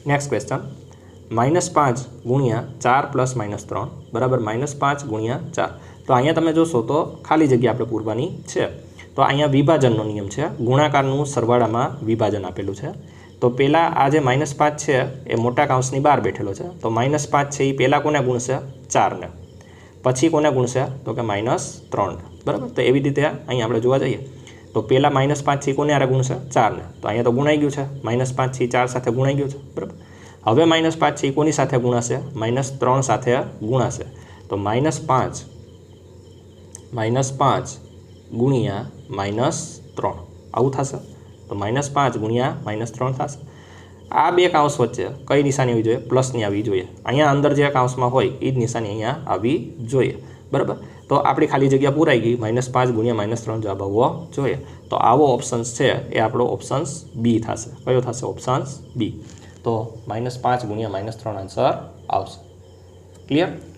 Next question -5 गुणिया 4 + -3 बराबर -5 गुणिया 4। तो अहींया तमे जोशो तो खाली जग्या आपणे पूरवानी छे। तो अहींया विभाजननो नियम छे, गुणाकारनुं सरवाळामां विभाजन आपेलुं छे। तो पहला आ जे -5 छे ए मोटा काउंसनी बहार बैठेलो छे। तो -5 छे ए पहला कोने गुणशे 4 ने, पछी कोने गुणशे तो के -3 बराबर। तो एवी रीते अहीं आपणे जोवा जईए तो पहला -5 छे कोने हारे गुणशे 4 ने। तो अहींया तो गुणाई गयुं छे, -5 छे 4 साथे गुणाई गयुं छे बराबर। हवे -5 छे कोनी साथे गुणाशे, -3 साथे गुणाशे। तो -5 गुणिया -3 आवुं थशे। तो -5 गुणिया -3 थशे। आ बे काउंस वच्चे कई निशानी आवी जोईए? प्लसनी आवी जोईए। अहींया अंदर जे काउंसमां होय ए ज निशानी अहींया आवी जोईए बराबर। तो आपणी खाली जग्या पूराई गई। -5 गुणिया -3 जवाब आवવો જોઈએ। तो आवो ऑप्शन्स छे ए आपणो ऑप्शन्स बी थशे। कयो थशे? Options B. तो -5 गुणिया -3 आंसर आवशे। क्लियर?